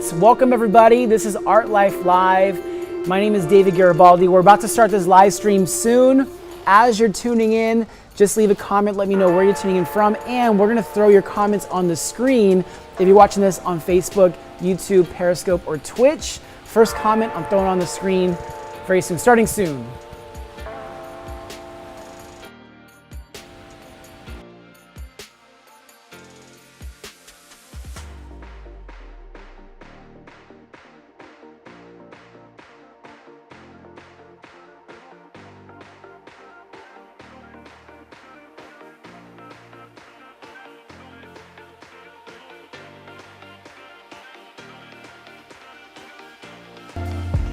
So welcome everybody, this is Art Life Live. My name is David Garibaldi. We're about to start this live stream soon. As you're tuning in, just leave a comment, let me know where you're tuning in from, and we're gonna throw your comments on the screen. If you're watching this on Facebook, YouTube, Periscope, or Twitch, first comment I'm throwing on the screen very soon, starting soon.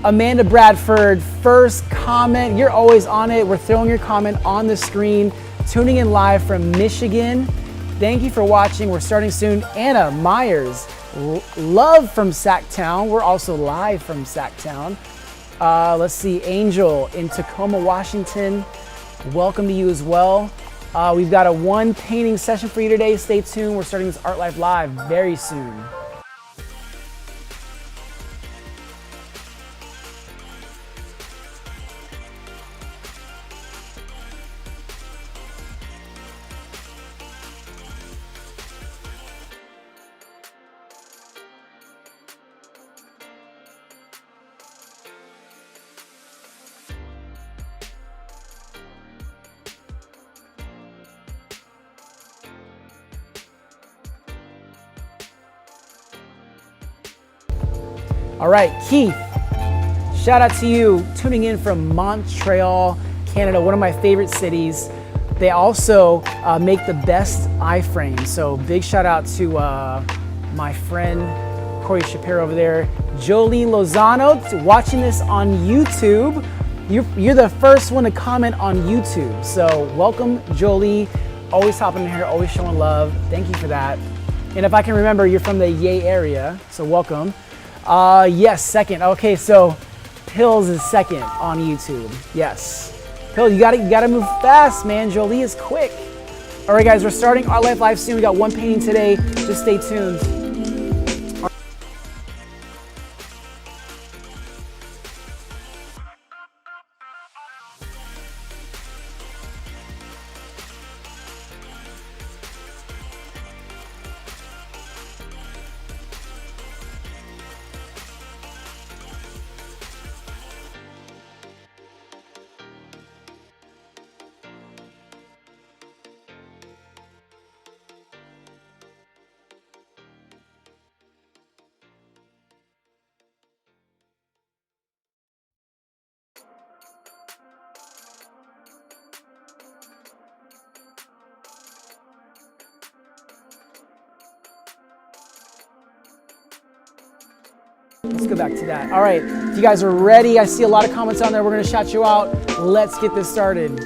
Amanda Bradford, first comment. You're always on it. We're throwing your comment on the screen. Tuning in live from Michigan. Thank you for watching. We're starting soon. Anna Myers, love from Sacktown. We're also live from Sacktown. Let's see, Angel in Tacoma, Washington. Welcome to you as well. We've got a one painting session for you today. Stay tuned. We're starting this Art Life Live very soon. All right, Keith, shout out to you, tuning in from Montreal, Canada, one of my favorite cities. They also make the best iframes, so big shout out to my friend Corey Shapiro over there. Jolene Lozano, watching this on YouTube. You're the first one to comment on YouTube, so welcome, Jolie. Always hopping in here, always showing love. Thank you for that. And if I can remember, you're from the Yay area, so welcome. Yes, second. Okay, so Pills is second on YouTube. Yes. Pills, you gotta move fast, man. Jolie is quick. All right, guys, we're starting Art Life Live soon. We got one painting today. Just stay tuned. Let's go back to that. All right, if you guys are ready, I see a lot of comments on there. We're gonna shout you out. Let's get this started.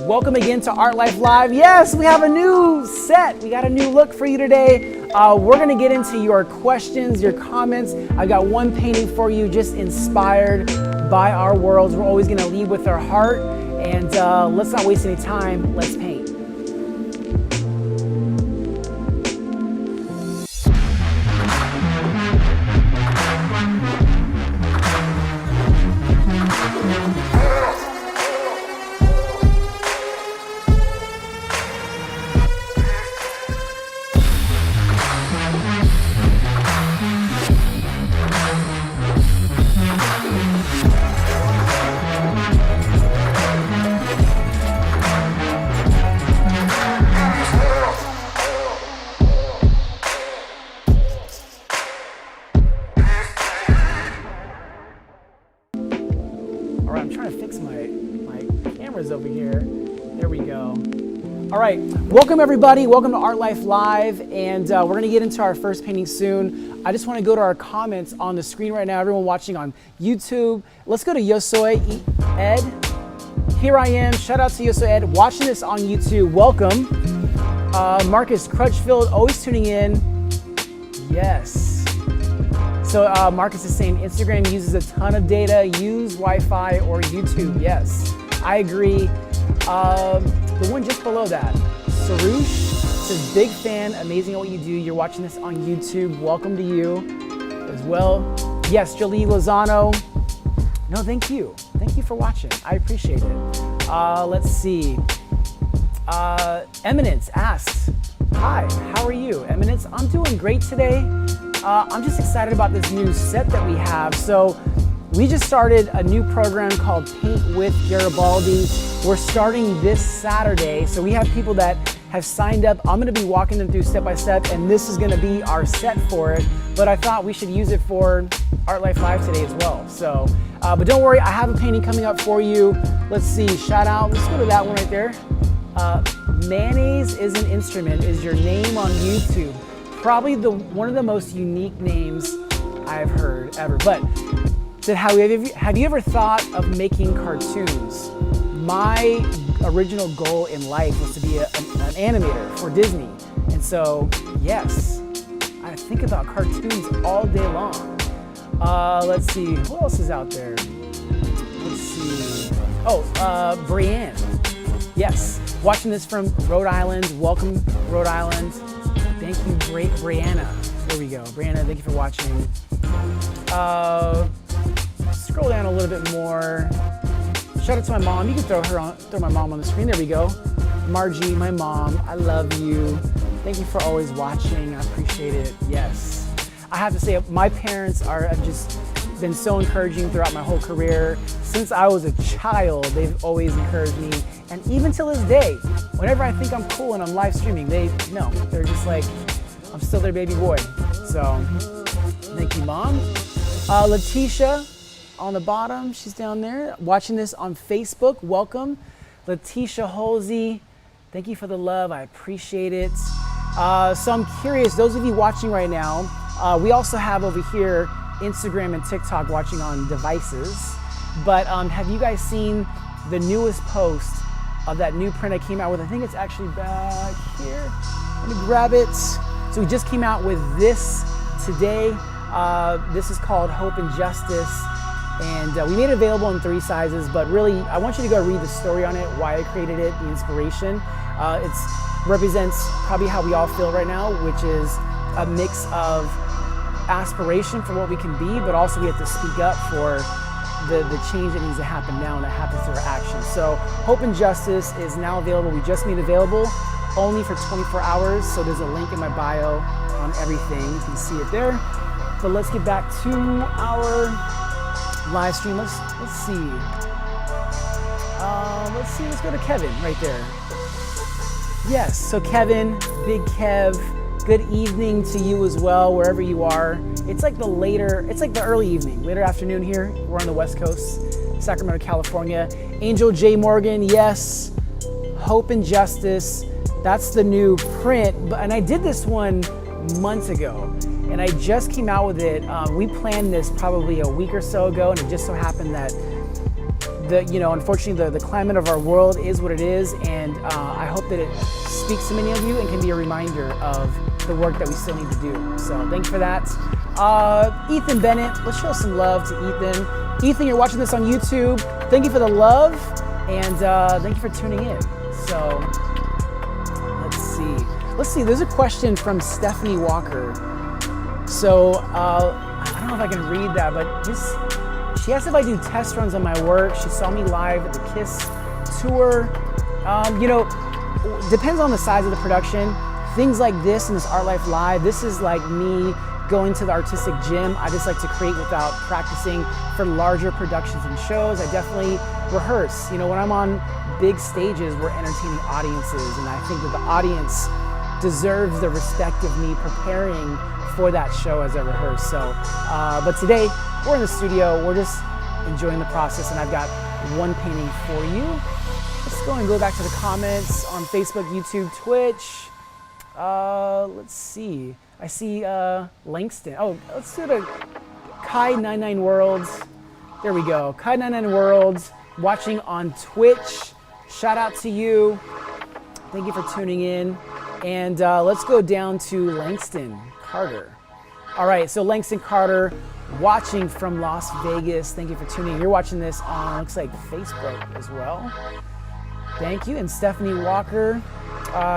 Welcome again to Art Life Live. Yes, we have a new set. We got a new look for you today. We're gonna get into your questions, your comments. I've got one painting for you just inspired by our worlds. We're always gonna lead with our heart, and let's not waste any time. Let's paint. I'm trying to fix my cameras over here. There we go. All right, welcome everybody. Welcome to Art Life Live, and we're gonna get into our first painting soon. I just wanna go to our comments on the screen right now. Everyone watching on YouTube. Let's go to Yosoi Ed. Here I am, shout out to Yosoi Ed, watching this on YouTube. Welcome. Marcus Crutchfield, always tuning in. Yes. So Marcus is saying Instagram uses a ton of data. Use Wi-Fi or YouTube. Yes, I agree. The one just below that, Sarush says, big fan, amazing at what you do. You're watching this on YouTube. Welcome to you as well. Yes, Jolie Lozano. No, thank you. Thank you for watching. I appreciate it. Let's see. Eminence asks, hi, how are you? Eminence, I'm doing great today. I'm just excited about this new set that we have. So we just started a new program called Paint with Garibaldi. We're starting this Saturday. So we have people that have signed up. I'm gonna be walking them through step by step, and this is gonna be our set for it. But I thought we should use it for Art Life Live today as well. So, but don't worry, I have a painting coming up for you. Let's see, shout out, let's go to that one right there. Mayonnaise is an Instrument is your name on YouTube. Probably one of the most unique names I've heard ever. But have you ever thought of making cartoons? My original goal in life was to be an animator for Disney. And so, yes, I think about cartoons all day long. Let's see, what else is out there? Let's see. Oh, Brianne. Yes, watching this from Rhode Island. Welcome, Rhode Island. Thank you, Brianna. There we go. Brianna, thank you for watching. Scroll down a little bit more. Shout out to my mom. You can throw my mom on the screen. There we go. Margie, my mom, I love you. Thank you for always watching. I appreciate it. Yes. I have to say, my parents have just been so encouraging throughout my whole career. Since I was a child, they've always encouraged me. And even till this day, whenever I think I'm cool and I'm live streaming, they're just like, I'm still their baby boy. So, thank you, Mom. Letitia on the bottom, she's down there watching this on Facebook. Welcome. Letitia Holsey, thank you for the love. I appreciate it. So I'm curious, those of you watching right now, we also have over here Instagram and TikTok watching on devices. But have you guys seen the newest post of that new print I came out with? I think it's actually back here. Let me grab it. So we just came out with this today. This is called Hope and Justice. And we made it available in 3 sizes, but really, I want you to go read the story on it, why I created it, the inspiration. It represents probably how we all feel right now, which is a mix of aspiration for what we can be, but also we have to speak up for the change that needs to happen now, and that happens through our actions. So Hope and Justice is now available. We just made it available only for 24 hours. So there's a link in my bio on everything. You can see it there. But let's get back to our live stream. Let's see. Let's go to Kevin right there. Yes, so Kevin, Big Kev, good evening to you as well, wherever you are. It's like the early evening, later afternoon here. We're on the West Coast, Sacramento, California. Angel J. Morgan, yes. Hope and Justice, that's the new print. And I did this one months ago, and I just came out with it. We planned this probably a week or so ago, and it just so happened that unfortunately the climate of our world is what it is, and I hope that it speaks to many of you and can be a reminder of the work that we still need to do. So thank you for that. Ethan Bennett, let's show some love to Ethan. Ethan, you're watching this on YouTube. Thank you for the love, and thank you for tuning in. So let's see, there's a question from Stephanie Walker. So I don't know if I can read that, but she asked if I do test runs on my work. She saw me live at the KISS tour. Depends on the size of the production. Things like this and this Art Life Live, this is like me going to the artistic gym. I just like to create without practicing. For larger productions and shows, I definitely rehearse. When I'm on big stages, we're entertaining audiences, and I think that the audience deserves the respect of me preparing for that show as I rehearse. So, but today we're in the studio, we're just enjoying the process, and I've got one painting for you. Let's go back to the comments on Facebook, YouTube, Twitch. Let's see. I see Langston. Oh, let's do the Kai99 Worlds. There we go. Kai99 Worlds watching on Twitch. Shout out to you. Thank you for tuning in. And let's go down to Langston Carter. All right, so Langston Carter watching from Las Vegas. Thank you for tuning in. You're watching this on, looks like Facebook as well. Thank you. And Stephanie Walker,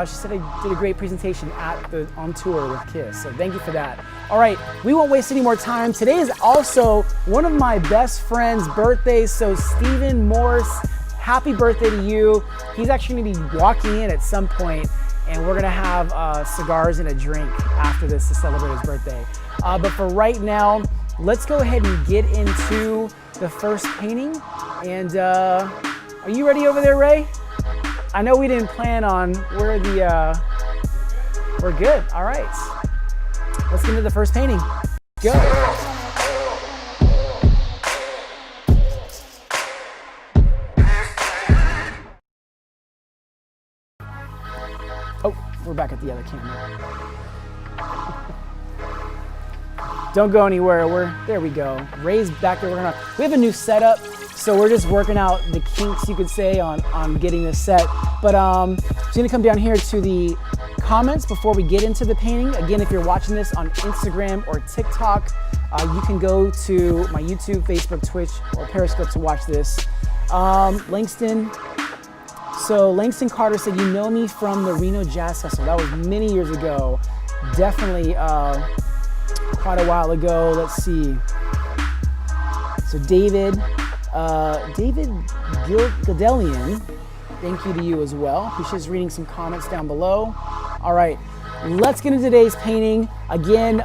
she said I did a great presentation on tour with KISS. So thank you for that. All right, we won't waste any more time. Today is also one of my best friend's birthdays. So Stephen Morse, happy birthday to you. He's actually gonna be walking in at some point, and we're gonna have cigars and a drink after this to celebrate his birthday. But for right now, let's go ahead and get into the first painting. And are you ready over there, Ray? I know we didn't plan on where we're good. All right, let's get into the first painting. Go. Oh, we're back at the other camera. Don't go anywhere. There we go. Ray's back there. We have a new setup, so we're just working out the kinks, you could say, on getting this set. But just gonna come down here to the comments before we get into the painting. Again, if you're watching this on Instagram or TikTok, you can go to my YouTube, Facebook, Twitch, or Periscope to watch this. Langston Carter said, you know me from the Reno Jazz Festival. That was many years ago. Definitely quite a while ago. Let's see. So David Gildelian, thank you to you as well. He's just reading some comments down below. All right, let's get into today's painting. Again,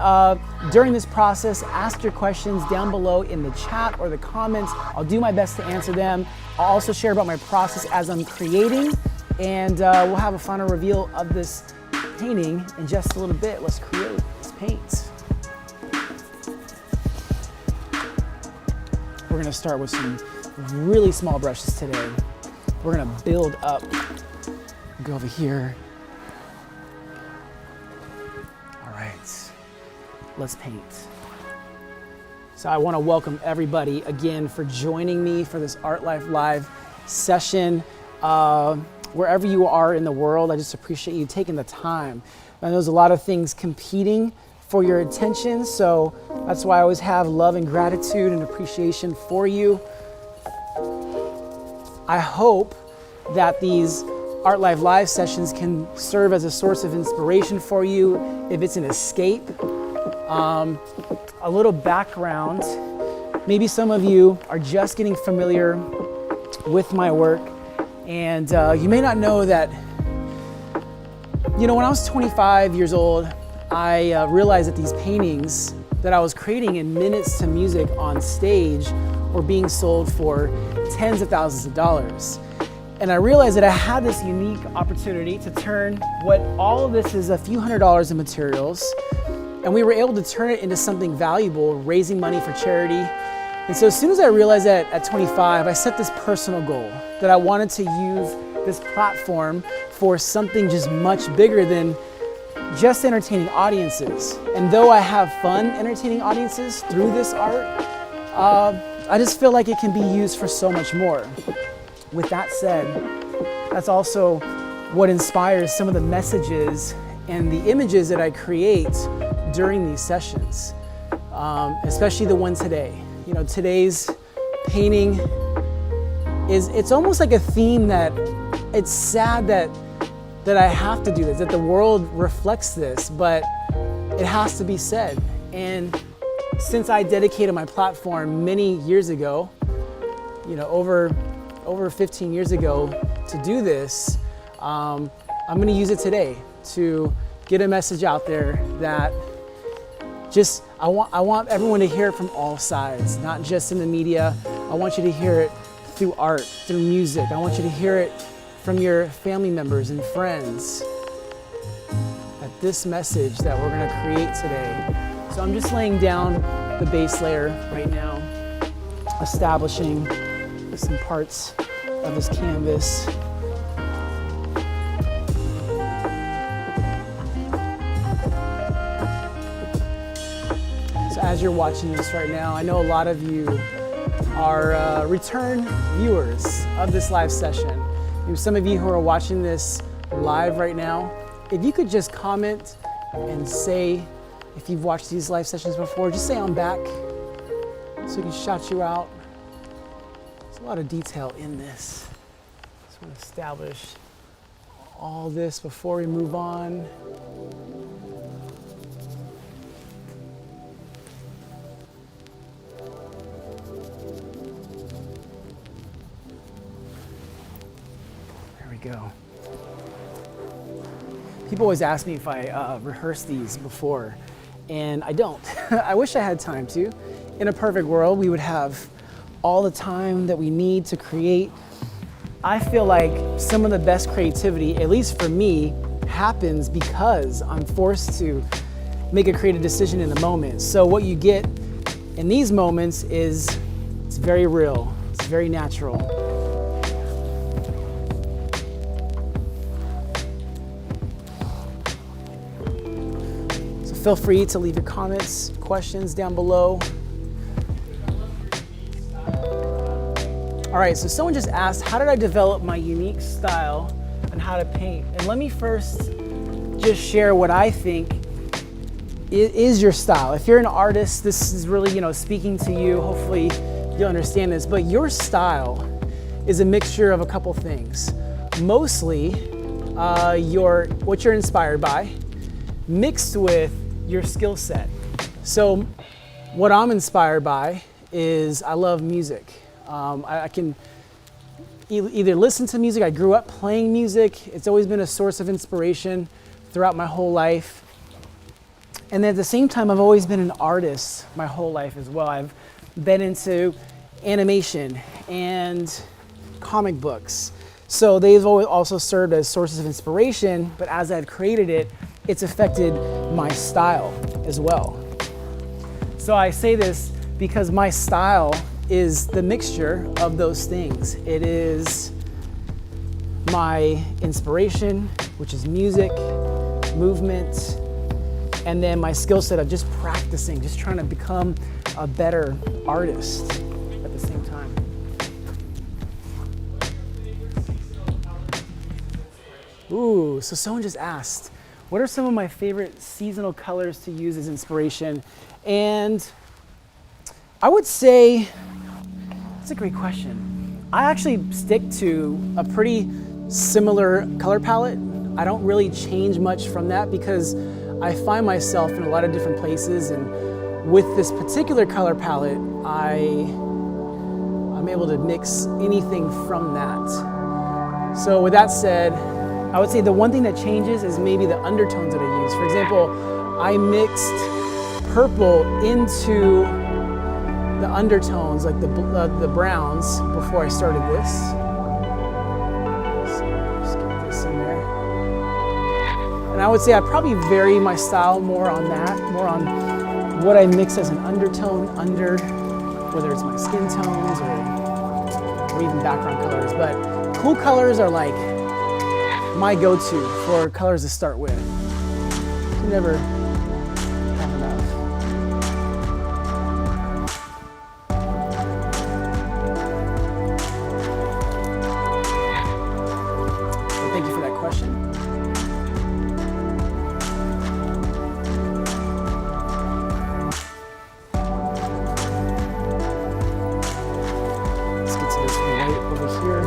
during this process, ask your questions down below in the chat or the comments. I'll do my best to answer them. I'll also share about my process as I'm creating, and we'll have a final reveal of this painting in just a little bit. Let's create, let's paint. We're gonna start with some really small brushes today. We're gonna build up, go over here. All right, let's paint. So I wanna welcome everybody again for joining me for this Art Life Live session. Wherever you are in the world, I just appreciate you taking the time. I know there's a lot of things competing for your attention, so that's why I always have love and gratitude and appreciation for you. I hope that these Art Life Live sessions can serve as a source of inspiration for you, if it's an escape. A little background, maybe some of you are just getting familiar with my work, and you may not know that, when I was 25 years old, I realized that these paintings that I was creating in minutes to music on stage were being sold for tens of thousands of dollars. And I realized that I had this unique opportunity to turn what all of this is a few $100s in materials, and we were able to turn it into something valuable, raising money for charity. And so as soon as I realized that at 25, I set this personal goal that I wanted to use this platform for something just much bigger than just entertaining audiences. And though I have fun entertaining audiences through this art, I just feel like it can be used for so much more. With that said, that's also what inspires some of the messages and the images that I create during these sessions, especially the one today. Today's painting it's almost like a theme that it's sad that I have to do this, that the world reflects this, but it has to be said. And since I dedicated my platform many years ago, over 15 years ago to do this, I'm gonna use it today to get a message out there that I want everyone to hear it from all sides, not just in the media. I want you to hear it through art, through music. I want you to hear it from your family members and friends, that this message that we're gonna create today. So I'm just laying down the base layer right now, establishing some parts of this canvas. So as you're watching this right now, I know a lot of you are return viewers of this live session. Some of you who are watching this live right now, if you could just comment and say, if you've watched these live sessions before, just say I'm back so we can shout you out. There's a lot of detail in this. So Just want to establish all this before we move on. There we go. People always ask me if I rehearse these before, and I don't. I wish I had time to. In a perfect world, we would have all the time that we need to create. I feel like some of the best creativity, at least for me, happens because I'm forced to make a creative decision in the moment. So what you get in these moments is, it's very real, it's very natural. So feel free to leave your comments, questions down below. All right, so someone just asked, how did I develop my unique style and how to paint? And let me first just share what I think is your style. If you're an artist, this is really, speaking to you. Hopefully you'll understand this, but your style is a mixture of a couple things. Mostly what you're inspired by, mixed with your skill set. So what I'm inspired by is I love music. I can either listen to music. I grew up playing music. It's always been a source of inspiration throughout my whole life. And then at the same time, I've always been an artist my whole life as well. I've been into animation and comic books. So they've always also served as sources of inspiration, but as I've created it, it's affected my style as well. So I say this because my style is the mixture of those things. It is my inspiration, which is music, movement, and then my skill set of just practicing, just trying to become a better artist at the same time. Ooh, so someone just asked, what are some of my favorite seasonal colors to use as inspiration? And I would say, that's a great question. I actually stick to a pretty similar color palette. I don't really change much from that because I find myself in a lot of different places, and with this particular color palette, I'm able to mix anything from that. So with that said, I would say the one thing that changes is maybe the undertones that I use. For example, I mixed purple into the undertones, like the browns, before I started this. So just get this in there. And I would say I probably vary my style more on that, more on what I mix as an undertone under, whether it's my skin tones or even background colors. But cool colors are like my go-to for colors to start with. You never have enough. So thank you for that question. Let's get to this right over here.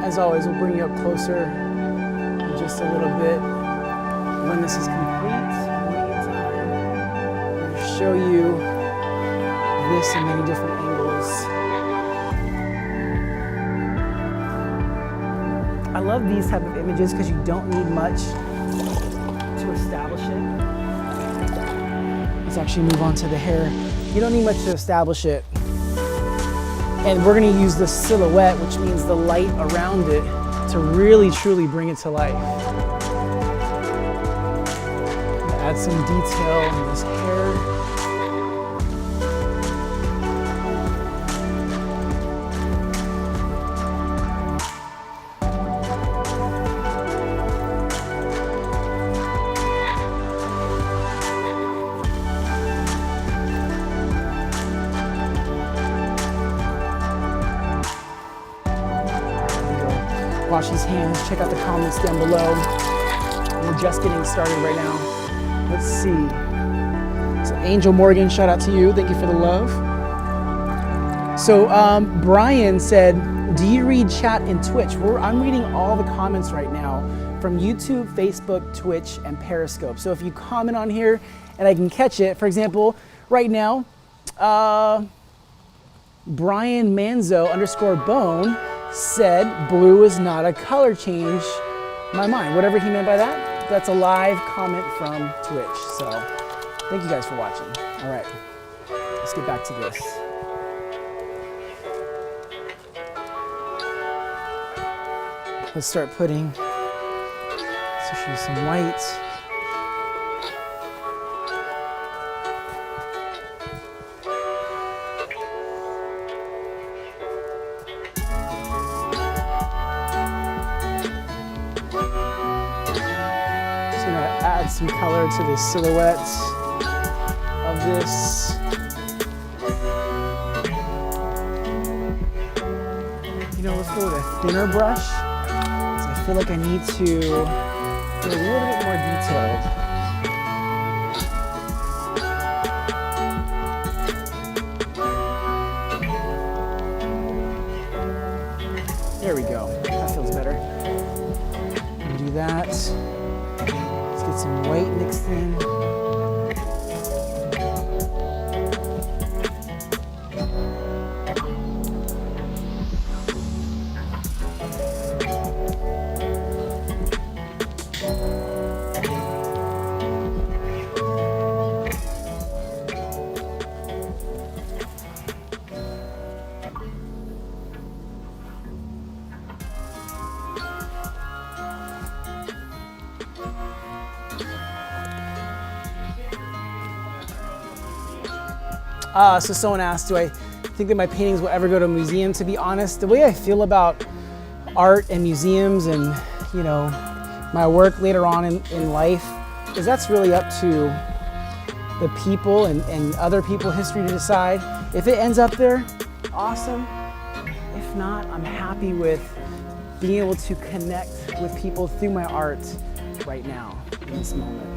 As always, we'll bring you up closer in just a little bit. When this is complete, I'm going to show you this in many different angles. I love these type of images because you don't need much to establish it. Let's actually move on to the hair. You don't need much to establish it. And we're gonna use the silhouette, which means the light around it, to really, truly bring it to life. Add some detail in this hair. wash these hands. Check out the comments down below. We're just getting started right now. Let's see. So Angel Morgan, shout out to you. Thank you for the love. So Brian said, do you read chat in Twitch? I'm reading all the comments right now from YouTube, Facebook, Twitch, and Periscope. So if you comment on here and I can catch it, for example, right now, Brian Manzo _bone said blue is not a color change. My mind, whatever he meant by that, that's a live comment from Twitch. So thank you guys for watching. All right, let's get back to this. Let's start putting, especially some white. Add some color to the silhouette of this. You know, let's go with a thinner brush. So I feel like I need to get a little bit more detailed. There we go. That feels better. Do that. Get some white mixed in. So someone asked, do I think that my paintings will ever go to a museum? To be honest, the way I feel about art and museums and, you know, my work later on in life is that's really up to the people and other people, history to decide. If it ends up there, awesome. If not, I'm happy with being able to connect with people through my art right now in this moment.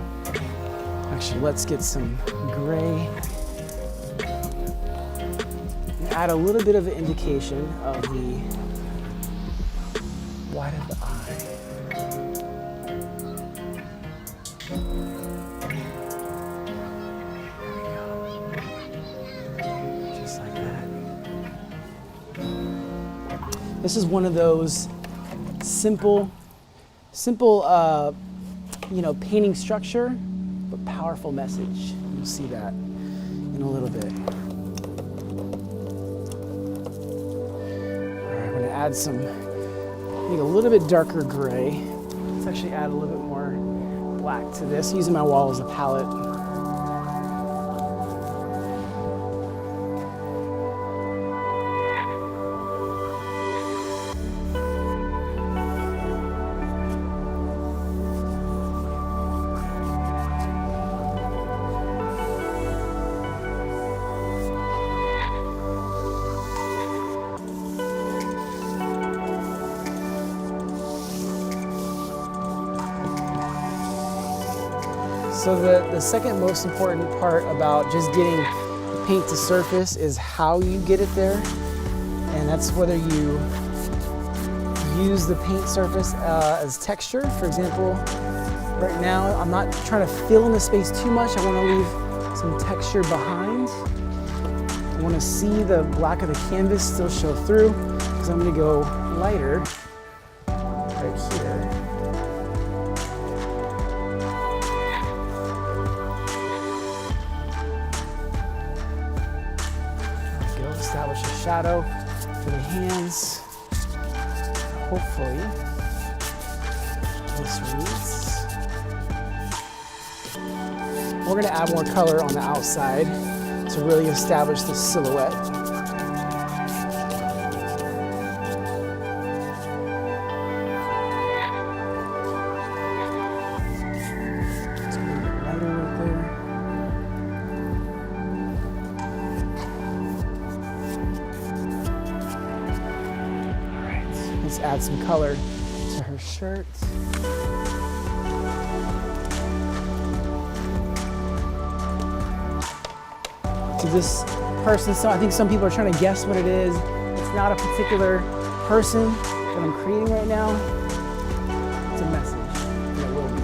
Actually, let's get some gray. Add a little bit of an indication of the white of the eye. There we go. Just like that. This is one of those simple, you know, painting structure, but powerful message. You'll see that in a little bit. Add some, need a little bit darker gray. Let's actually add a little bit more black to this, using my wall as a palette. So the second most important part about just getting paint to surface is how you get it there. And that's whether you use the paint surface as texture. For example, right now I'm not trying to fill in the space too much. I want to leave some texture behind. I want to see the black of the canvas still show through, because I'm going to go lighter right here. Establish a shadow for the hands. Hopefully, this reads. We're going to add more color on the outside to really establish the silhouette. Let's add some color shirt. To this person, so I think some people are trying to guess what it is. It's not a particular person that I'm creating right now. It's a message, and it will be.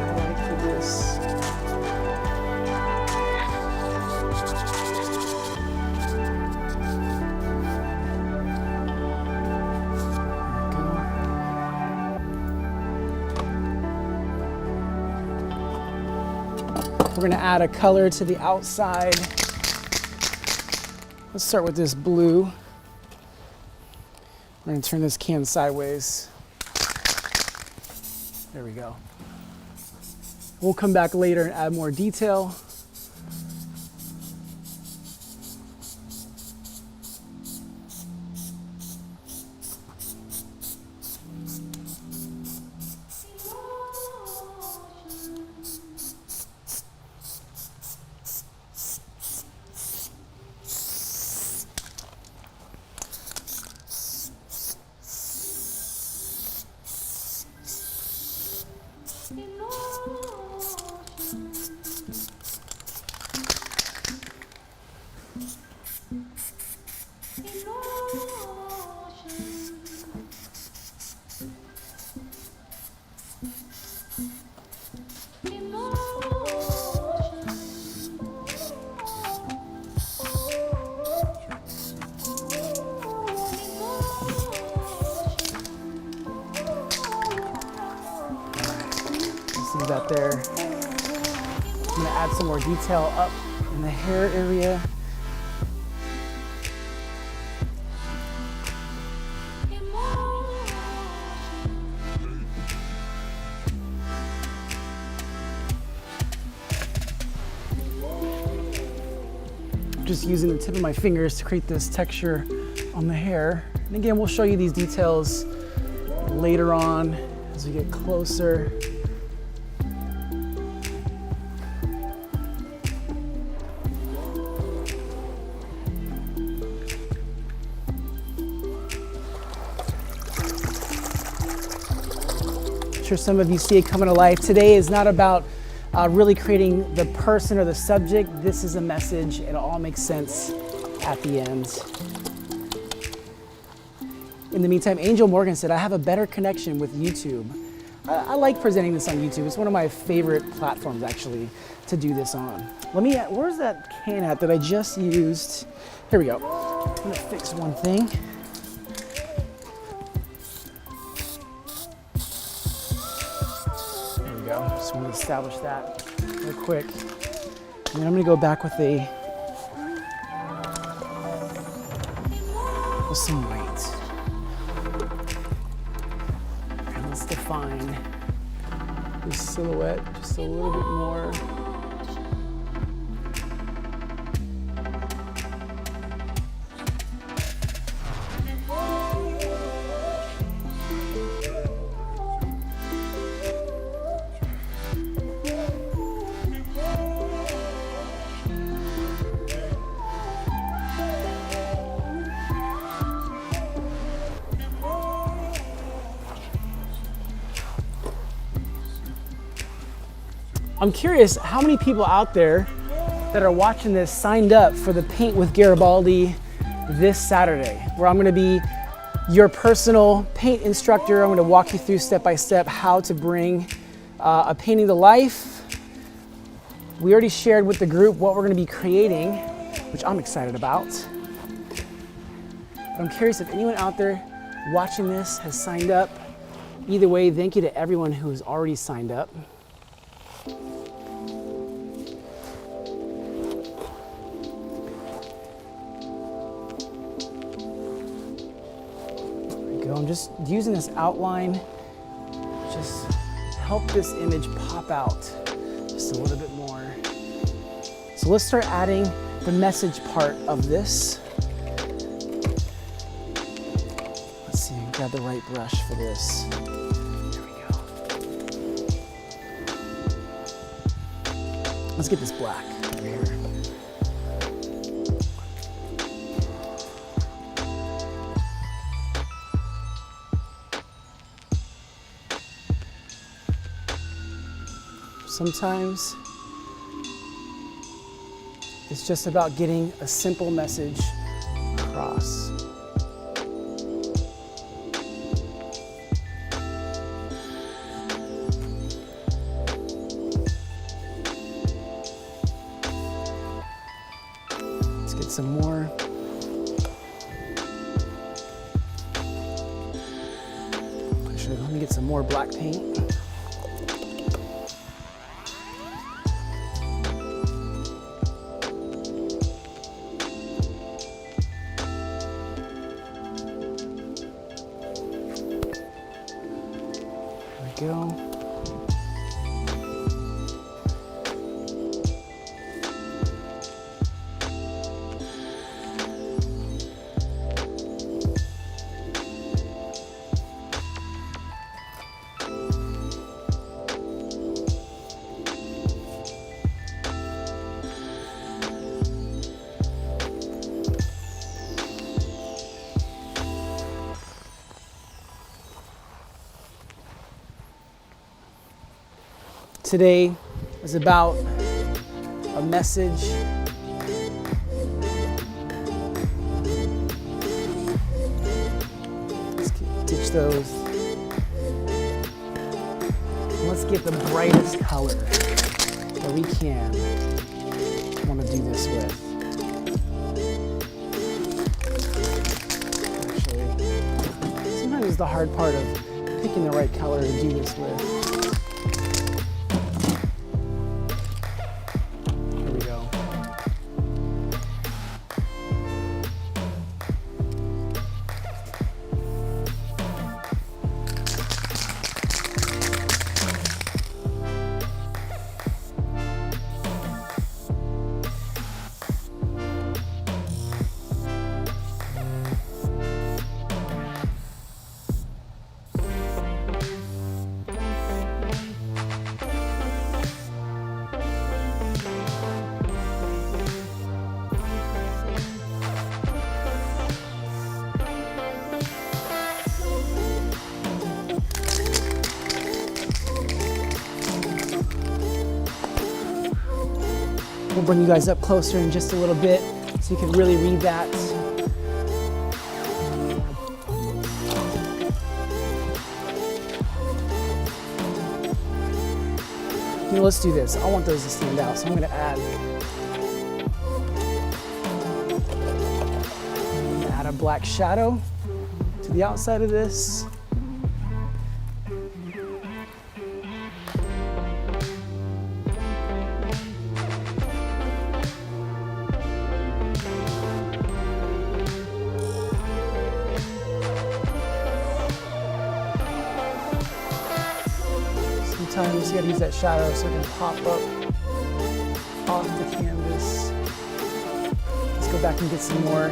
Highlight for this. We're gonna add a color to the outside. Let's start with this blue. We're gonna turn this can sideways. There we go. We'll come back later and add more detail. See that there? I'm gonna add some more detail up in the hair area. Just using the tip of my fingers to create this texture on the hair. And again, we'll show you these details later on as we get closer. I'm sure some of you see it coming to life. Today is not about really creating the person or the subject. This is a message. It all makes sense at the end. In the meantime, Angel Morgan said, I have a better connection with YouTube. I like presenting this on YouTube. It's one of my favorite platforms, actually, to do this on. Where's that can at that I just used? Here we go. I'm gonna fix one thing. Just want to establish that real quick. And then I'm going to go back with some white. And let's define this silhouette just a little bit more. I'm curious how many people out there that are watching this signed up for the Paint with Garibaldi this Saturday, where I'm gonna be your personal paint instructor. I'm gonna walk you through step by step how to bring a painting to life. We already shared with the group what we're gonna be creating, which I'm excited about. But I'm curious if anyone out there watching this has signed up. Either way, thank you to everyone who has already signed up. I'm just using this outline, just to help this image pop out just a little bit more. So let's start adding the message part of this. Let's see, grab the right brush for this. There we go. Let's get this black over here. Sometimes it's just about getting a simple message across. Let's get some more. Actually, let me get some more black paint. Go. Today is about a message. Let's ditch those. Let's get the brightest color that we can. Want to do this with. Actually, sometimes it's the hard part of picking the right color to do this with. We'll bring you guys up closer in just a little bit so you can really read that. You know, let's do this. I want those to stand out, so I'm going to add a black shadow to the outside of this. Sometimes you gotta use that shadow so it can pop up off the canvas. Let's go back and get some more.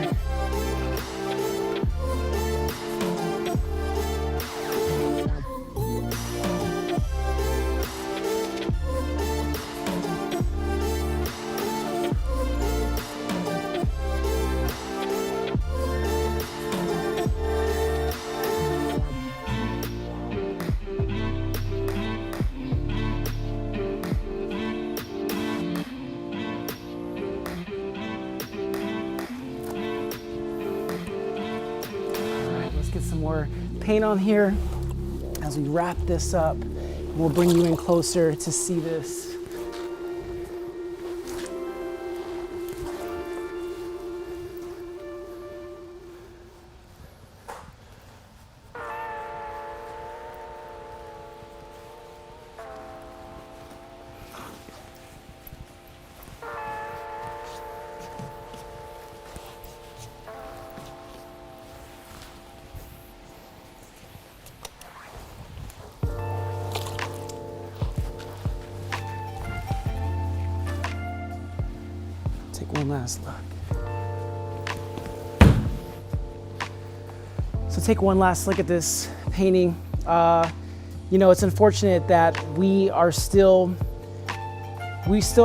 Get some more paint on here as we wrap this up. We'll bring you in closer to see this. Take one last look. So take one last look at this painting. You know, it's unfortunate that we still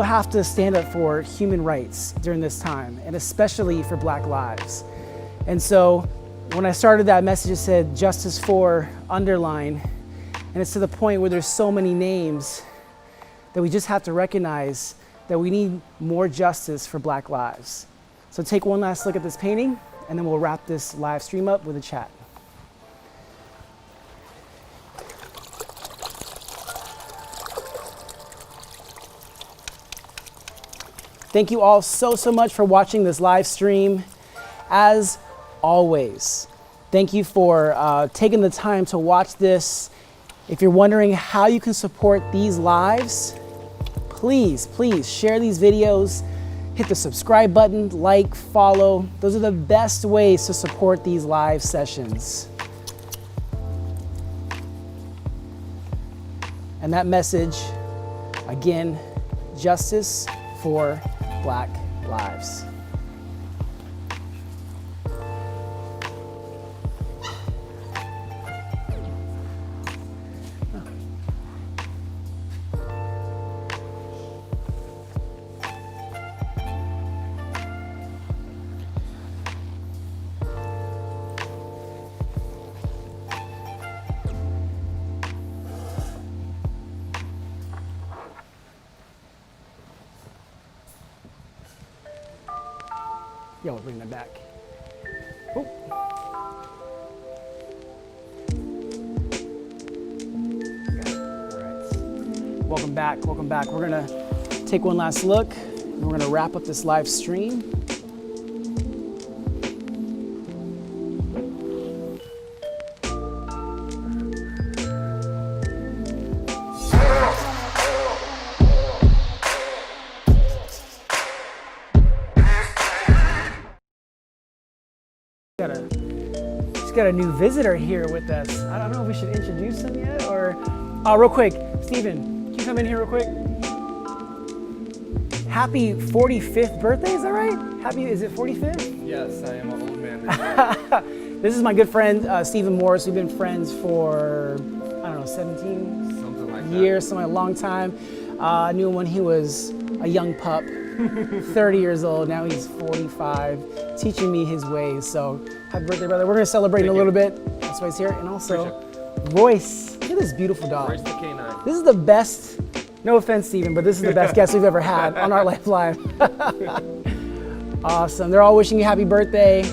have to stand up for human rights during this time, and especially for Black lives. And so when I started that message, it said justice for underline, and it's to the point where there's so many names that we just have to recognize that we need more justice for Black lives. So take one last look at this painting, and then we'll wrap this live stream up with a chat. Thank you all so much for watching this live stream. As always, thank you for taking the time to watch this. If you're wondering how you can support these lives, please share these videos, hit the subscribe button, like, follow. Those are the best ways to support these live sessions. And that message, again, justice for Black lives. Yeah, we'll bring that back. Oh. All right. Welcome back. We're gonna take one last look, and we're gonna wrap up this live stream. Got a new visitor here with us. I don't know if we should introduce him yet, or real quick, Stephen, can you come in here real quick? Happy 45th birthday, is that right? Is it 45th? Yes, I am an old man. This is my good friend, Stephen Morris. We've been friends for, I don't know, 17 something like years, a long time. I knew him when he was a young pup, 30 years old. Now he's 45, teaching me his ways. So happy birthday, brother. We're gonna celebrate in a little bit. That's why he's here. And also, Royce. Look at this beautiful dog. Royce the canine. This is the best, no offense, Stephen, but this is the best guest we've ever had on our Life Live. Awesome. They're all wishing you happy birthday.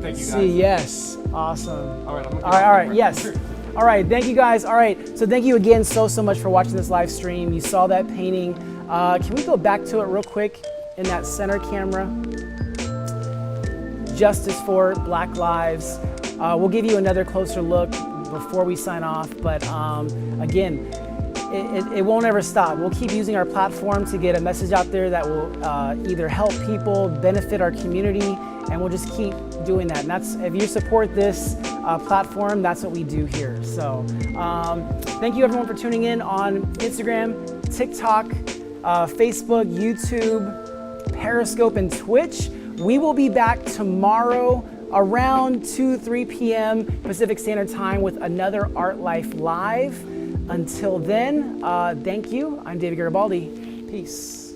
Thank you, guys. Yes. Awesome. All right. All right. Yes. All right. Thank you, guys. All right. So thank you again so much for watching this live stream. You saw that painting. Can we go back to it real quick in that center camera? Justice for Black lives. We'll give you another closer look before we sign off, but again, it won't ever stop. We'll keep using our platform to get a message out there that will either help people, benefit our community, and we'll just keep doing that. And that's, if you support this platform, that's what we do here. So thank you everyone for tuning in on Instagram, TikTok, Facebook, YouTube, Periscope, and Twitch. We will be back tomorrow around 2-3 p.m. Pacific Standard Time with another Art Life Live. Until then, thank you. I'm David Garibaldi. Peace.